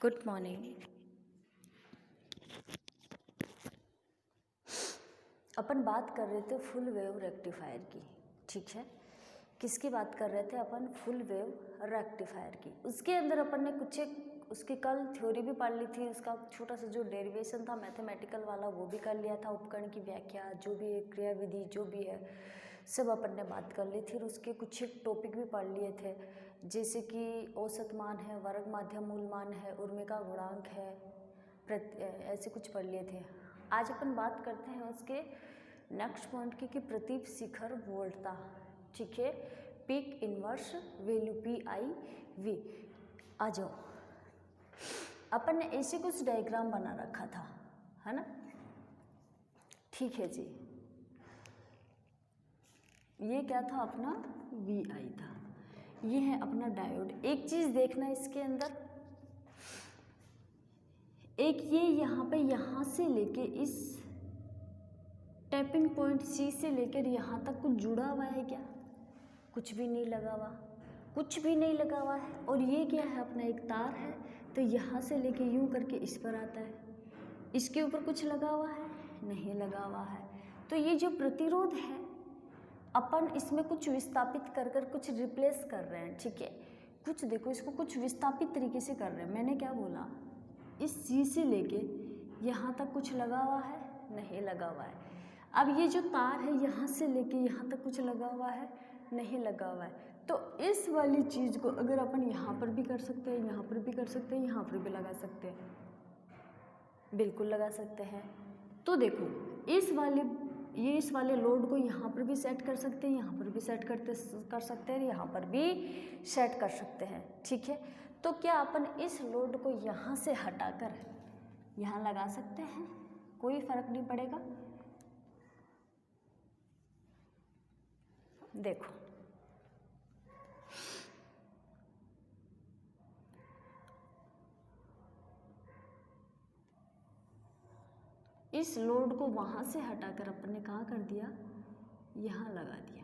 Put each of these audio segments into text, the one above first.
Good morning. अपन बात कर रहे थे फुल वेव रेक्टिफायर की। ठीक है, किसकी बात कर रहे थे अपन? फुल वेव रेक्टिफायर की। उसके अंदर अपन ने कुछ एक उसकी कल थ्योरी भी पढ़ ली थी, उसका छोटा सा जो डेरिवेशन था मैथमेटिकल वाला वो भी कर लिया था। उपकरण की व्याख्या, जो भी है क्रिया विधि, जो भी है सब अपन ने बात कर ली थी। और उसके कुछ एक टॉपिक भी पढ़ लिए थे, जैसे कि औसत मान है, वर्ग माध्यम मूल मान है, उर्मिका गुणांक है, ऐसे कुछ पढ़ लिए थे। आज अपन बात करते हैं उसके नेक्स्ट पॉइंट की कि प्रतीप शिखर वोल्टता। ठीक है, पीक इनवर्स वैल्यू PIV। आ जाओ, अपन ने ऐसे कुछ डायग्राम बना रखा था, है ना? ठीक है जी, ये क्या था अपना? VI था। ये है अपना डायोड। एक चीज देखना इसके अंदर, एक ये यहाँ पे यहाँ से लेके इस टैपिंग पॉइंट C से लेकर यहाँ तक कुछ जुड़ा हुआ है क्या? कुछ भी नहीं लगा हुआ, कुछ भी नहीं लगा हुआ है। और ये क्या है? अपना एक तार है, तो यहाँ से लेके यूं करके इस पर आता है। इसके ऊपर कुछ लगा हुआ है? नहीं लगा हुआ है। तो ये जो प्रतिरोध है, अपन इसमें कुछ विस्थापित कर कर कुछ रिप्लेस कर रहे हैं। ठीक है, कुछ देखो, इसको कुछ विस्थापित तरीके से कर रहे हैं। मैंने क्या बोला? इस C से लेके यहाँ तक कुछ लगा हुआ है? नहीं लगा हुआ है। अब ये जो तार है, यहाँ से लेके यहाँ तक कुछ लगा हुआ है? नहीं लगा हुआ है। तो इस वाली चीज़ को अगर अपन यहाँ पर भी कर सकते हैं, यहाँ पर भी कर सकते हैं, यहाँ पर भी लगा सकते हैं, बिल्कुल लगा सकते हैं। तो देखो, इस वाले लोड को यहाँ पर भी सेट कर सकते हैं, यहाँ पर भी सेट कर सकते हैं, यहाँ पर भी सेट कर सकते हैं। ठीक है, तो क्या अपन इस लोड को यहाँ से हटाकर यहाँ लगा सकते हैं? कोई फर्क नहीं पड़ेगा। देखो, इस लोड को वहां से हटाकर अपन ने कहाँ कर दिया? यहाँ लगा दिया।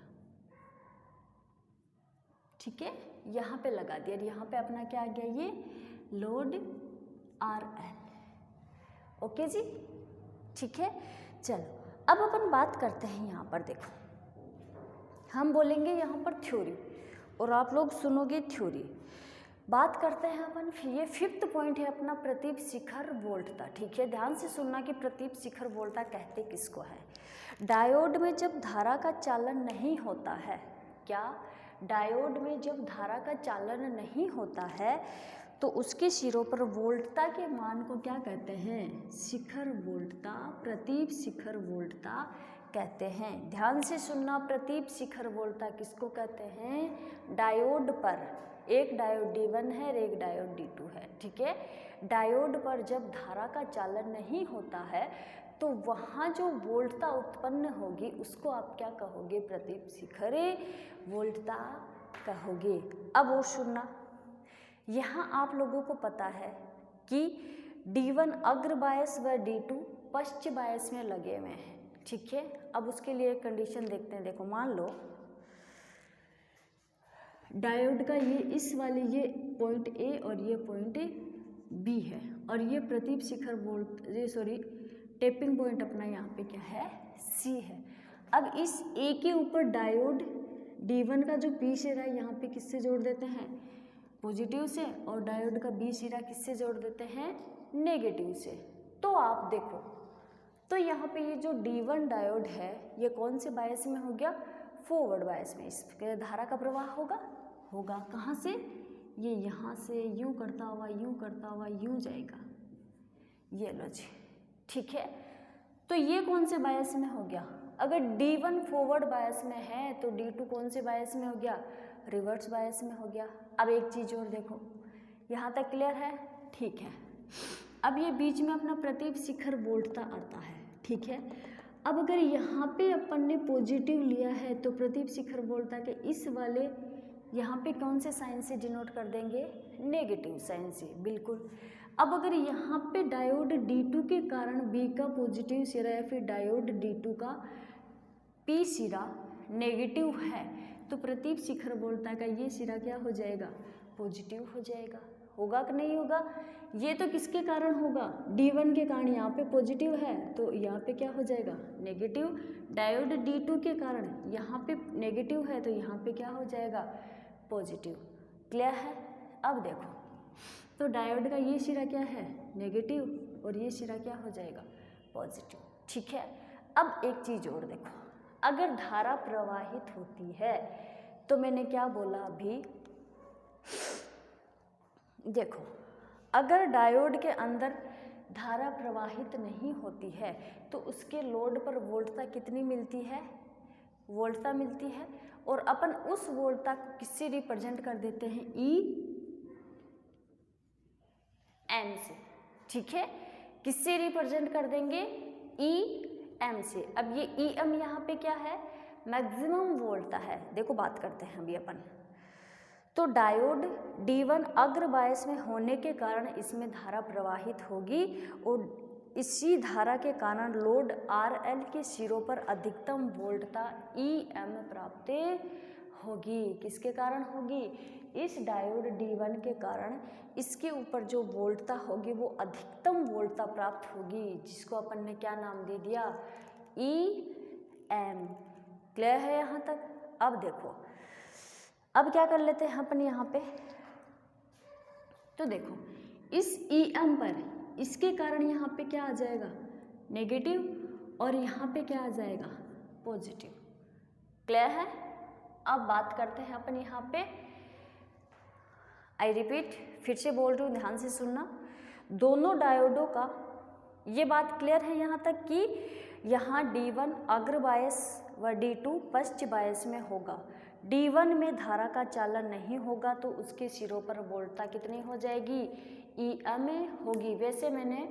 ठीक है, यहाँ पे लगा दिया। यहाँ पे अपना क्या आ गया? ये लोड RL। ओके जी, ठीक है। चलो, अब अपन बात करते हैं यहाँ पर। देखो, हम बोलेंगे यहाँ पर थ्योरी और आप लोग सुनोगे थ्योरी। बात करते हैं अपन, ये 5th पॉइंट है अपना, प्रतीप शिखर वोल्टता। ठीक है, ध्यान से सुनना कि प्रतीप शिखर वोल्टता कहते किसको है। डायोड में जब धारा का चालन नहीं होता है, क्या? डायोड में जब धारा का चालन नहीं होता है तो उसके सिरों पर वोल्टता के मान को क्या कहते हैं? शिखर वोल्टता, प्रतीप शिखर वोल्टता कहते हैं। ध्यान से सुनना, प्रतीप शिखर वोल्टता किसको कहते हैं? डायोड पर एक डायोड D1 है और एक डायोड D2 है। ठीक है, डायोड पर जब धारा का चालन नहीं होता है तो वहाँ जो वोल्टता उत्पन्न होगी उसको आप क्या कहोगे? प्रतीप शिखर वोल्टता कहोगे। अब वो सुनना, यहाँ आप लोगों को पता है कि D1 अग्र बायस व D2 पश्च बायस में लगे हुए हैं। ठीक है, अब उसके लिए कंडीशन देखते हैं। देखो, मान लो डायोड का ये इस वाले ये पॉइंट A और ये पॉइंट B है, और ये प्रतीप शिखर टैपिंग पॉइंट अपना यहाँ पे क्या है? C है। अब इस A के ऊपर डायोड D1 का जो B सिरा है यहाँ पे किससे जोड़ देते हैं? पॉजिटिव से। और डायोड का B सिरा किससे जोड़ देते हैं? नेगेटिव से। तो आप देखो, तो यहाँ पे ये जो D1 डायोड है ये कौन से बायस में हो गया? फॉरवर्ड बायस में। इसके धारा का प्रवाह होगा कहाँ से? ये यहाँ से यूं करता हुआ यूं जाएगा। ये लो जी, ठीक है। तो ये कौन से बायस में हो गया? अगर D1 फॉरवर्ड बायस में है तो D2 कौन से बायस में हो गया? रिवर्स बायस में हो गया। अब एक चीज और देखो, यहाँ तक क्लियर है? ठीक है। अब ये बीच में अपना प्रतीप शिखर वोल्टता आता है। ठीक है, अब अगर यहाँ पे अपन ने पॉजिटिव लिया है तो प्रतीप शिखर वोल्टता के इस वाले यहाँ पे कौन से साइन से डिनोट कर देंगे? नेगेटिव साइन से, बिल्कुल। अब अगर यहाँ पे डायोड D2 के कारण B का पॉजिटिव सिरा या फिर डायोड D2 का P सिरा नेगेटिव है तो प्रतीप शिखर वोल्टता का ये सिरा क्या हो जाएगा? पॉजिटिव हो जाएगा। होगा कि नहीं होगा? ये तो किसके कारण होगा? D1 के कारण, यहाँ पे पॉजिटिव है तो यहाँ पे क्या हो जाएगा? नेगेटिव। डायोड D2 के कारण यहाँ पे नेगेटिव है तो यहाँ पे क्या हो जाएगा? पॉजिटिव। क्लियर है? अब देखो, तो डायोड का ये सिरा क्या है? नेगेटिव, और ये सिरा क्या हो जाएगा? पॉजिटिव। ठीक है। अब एक चीज और देखो, अगर धारा प्रवाहित होती है तो मैंने क्या बोला अभी, देखो अगर डायोड के अंदर धारा प्रवाहित नहीं होती है तो उसके लोड पर वोल्टता कितनी मिलती है? वोल्टता मिलती है, और अपन उस वोल्टता को किससे रिप्रेजेंट कर देते हैं? EM से। ठीक है, किससे रिप्रेजेंट कर देंगे? EM से। अब ये EM यहाँ पे क्या है? मैक्सिमम वोल्टता है। देखो बात करते हैं अभी अपन। तो डायोड D1 अग्र बायस में होने के कारण इसमें धारा प्रवाहित होगी, और इसी धारा के कारण लोड RL के सिरों पर अधिकतम वोल्टता EM प्राप्त होगी। किसके कारण होगी? इस डायोड D1 के कारण इसके ऊपर जो वोल्टता होगी वो अधिकतम वोल्टता प्राप्त होगी, जिसको अपन ने क्या नाम दे दिया? EM। क्लियर है यहाँ तक? अब देखो, अब क्या कर लेते हैं अपन यहाँ पे, तो देखो इस EM पर इसके कारण यहाँ पे क्या आ जाएगा? नेगेटिव, और यहाँ पे क्या आ जाएगा? पॉजिटिव। क्लियर है? अब बात करते हैं अपन यहाँ पे, आई रिपीट, फिर से बोल रही हूँ, ध्यान से सुनना। दोनों डायोडों का ये बात क्लियर है यहाँ तक कि यहाँ D1 अग्र बायस व D2 पश्च बायस में होगा। D1 में धारा का चालन नहीं होगा तो उसके सिरों पर वोल्टता कितनी हो जाएगी? EM होगी। वैसे मैंने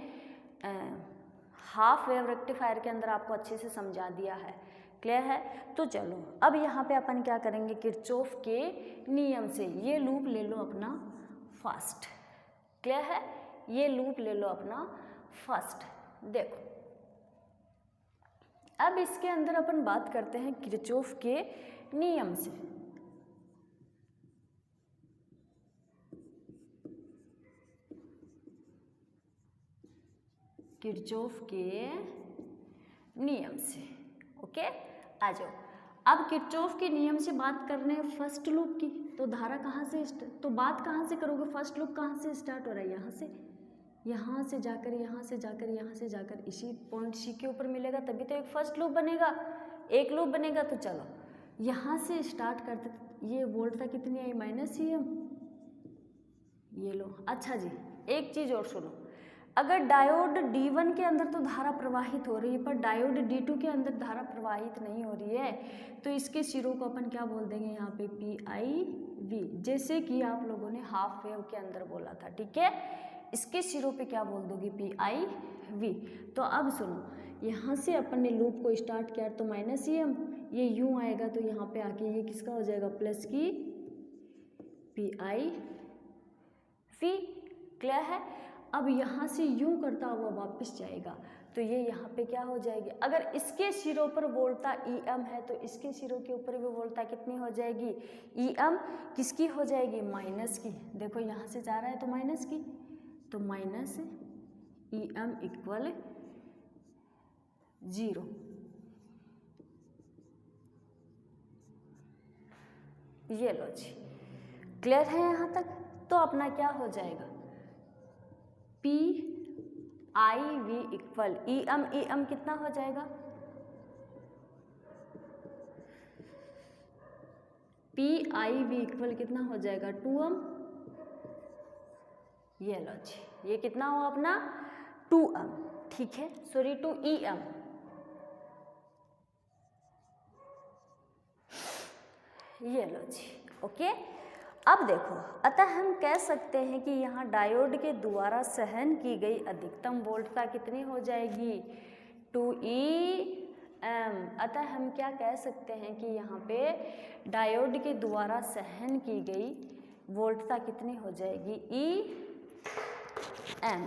हाफ वेव रेक्टिफायर के अंदर आपको अच्छे से समझा दिया है। क्लियर है? तो चलो अब यहाँ पे अपन क्या करेंगे? किरचॉफ के नियम से ये लूप ले लो अपना फर्स्ट। क्लियर है? ये लूप ले लो अपना फर्स्ट। देखो अब इसके अंदर अपन बात करते हैं किरचॉफ के नियम से। किरचॉफ के नियम से। ओके, आ जाओ। अब किरचॉफ के नियम से बात कर रहे हैं फर्स्ट लूप की, तो धारा कहाँ से तो बात कहाँ से करोगे? फर्स्ट लूप कहाँ से स्टार्ट हो रहा है? यहाँ से, यहाँ से जाकर, यहाँ से जाकर, यहाँ से जाकर इसी पॉइंट C के ऊपर मिलेगा, तभी तो एक फर्स्ट लूप बनेगा, एक लूप बनेगा। तो चलो यहाँ से स्टार्ट करते, ये वोल्टता कितनी आई? -EM। ये लो। अच्छा जी, एक चीज़ और सुनो, अगर डायोड D1 के अंदर तो धारा प्रवाहित हो रही है पर डायोड D2 के अंदर धारा प्रवाहित नहीं हो रही है, तो इसके सिरों को अपन क्या बोल देंगे यहाँ पे? PIV, जैसे कि आप लोगों ने हाफ वेव के अंदर बोला था। ठीक है, इसके सिरों पे क्या बोल दोगे? PIV। तो अब सुनो, यहाँ से अपन ने लूप को स्टार्ट किया तो -EM, ये यूँ आएगा तो यहाँ पे आके ये किसका हो जाएगा? प्लस की PIV। क्लियर है? अब यहाँ से यूं करता हुआ वापस जाएगा तो ये यहाँ पे क्या हो जाएगी? अगर इसके सिरों पर वोल्टता EM है तो इसके सिरों के ऊपर भी वोल्टता कितनी हो जाएगी? EM किसकी हो जाएगी? माइनस की। देखो यहाँ से जा रहा है तो माइनस की, तो -EM इक्वल 0। ये लो जी। क्लियर है यहाँ तक? तो अपना क्या हो जाएगा? PIV इक्वल EM कितना हो जाएगा? PIV इक्वल कितना हो जाएगा? 2M। ये लो जी, ये कितना हुआ अपना? 2M। ठीक है, सॉरी 2EM। ये लो जी। ओके, अब देखो, अतः हम कह सकते हैं कि यहाँ डायोड के द्वारा सहन की गई अधिकतम वोल्टता कितनी हो जाएगी? 2EM। अतः हम क्या कह सकते हैं कि यहाँ पे डायोड के द्वारा सहन की गई वोल्टता कितनी हो जाएगी? EM।